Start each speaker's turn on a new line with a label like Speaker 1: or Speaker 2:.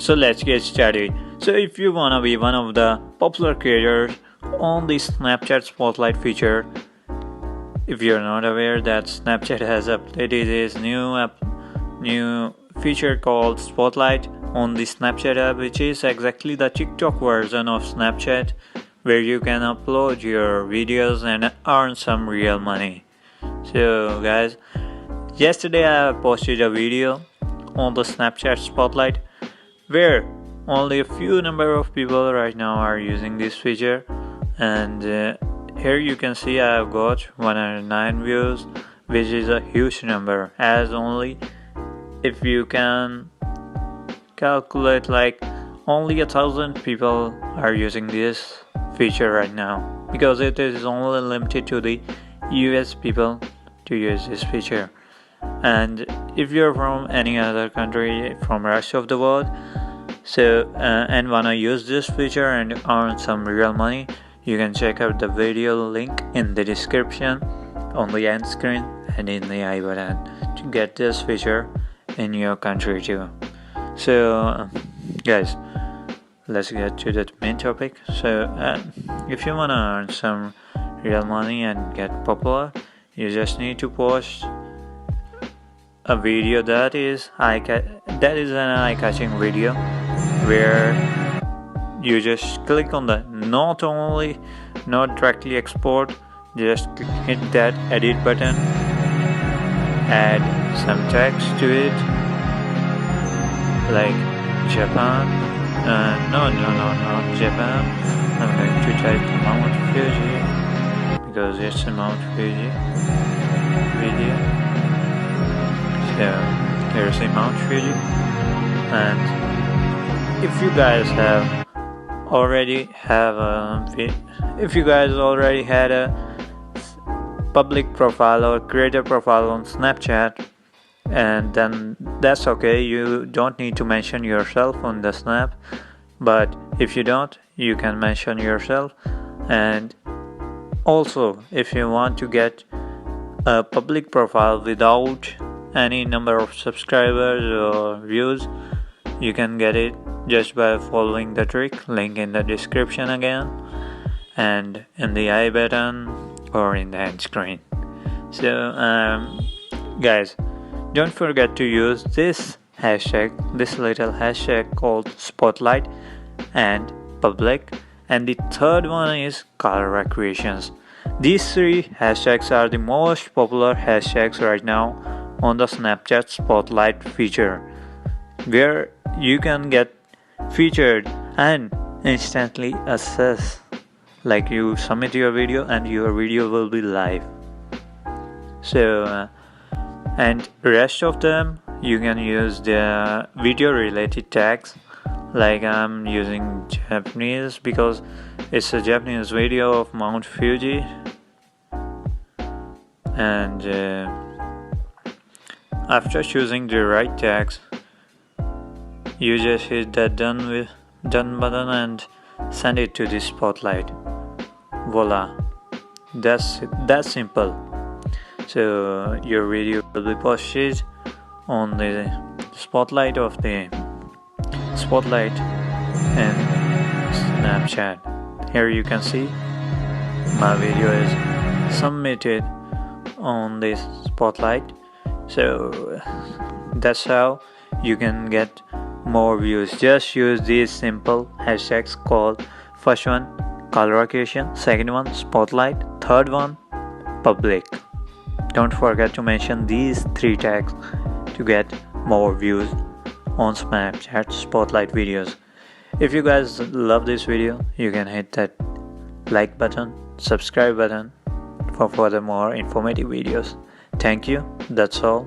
Speaker 1: So let's get started. So if you wanna be one of the popular creators on the Snapchat Spotlight feature, if you're not aware that Snapchat has updated its new feature called Spotlight on the Snapchat app, which is exactly the TikTok version of Snapchat, where you can upload your videos and earn some real money. So guys, yesterday I posted a video on the Snapchat Spotlight where only a few number of people right now are using this feature, and here you can see I have got 109 views, which is a huge number, as only if you can calculate like only 1,000 people are using this feature right now, because it is only limited to the US people to use this feature. And if you're from any other country from rest of the world, and wanna use this feature and earn some real money, you can check out the video link in the description, on the end screen and in the I button, to get this feature in your country too. So guys, let's get to the main topic. So if you wanna earn some real money and get popular, you just need to post a video that is an eye-catching video, where you just click on the not directly export, just hit that edit button, add some text to it like Japan, not Japan. I'm going to type Mount Fuji because it's a Mount Fuji video. So here's a Mount Fuji, and if you guys already had a public profile or creator profile on Snapchat, and then that's okay, you don't need to mention yourself on the snap. But if you don't, you can mention yourself. And also, if you want to get a public profile without any number of subscribers or views, you can get it just by following the trick, link in the description again, and in the I button or in the end screen. So guys, don't forget to use this little hashtag called Spotlight and public, and the third one is kalrakreations. These three hashtags are the most popular hashtags right now on the Snapchat Spotlight feature, where you can get featured and instantly access, like you submit your video and your video will be live. So and rest of them you can use the video related tags, like I'm using Japanese because it's a Japanese video of Mount Fuji. And after choosing the right tags, you just hit that done button and send it to the Spotlight. Voila, that's simple. So your video will be posted on the Spotlight in Snapchat. Here you can see my video is submitted on this Spotlight. So that's how you can get more views. Just use these simple hashtags called, first one kalrakreation, second one Spotlight, third one public. Don't forget to mention these three tags to get more views on Snapchat Spotlight videos. If you guys love this video, you can hit that like button, subscribe button for further more informative videos. Thank you. That's all.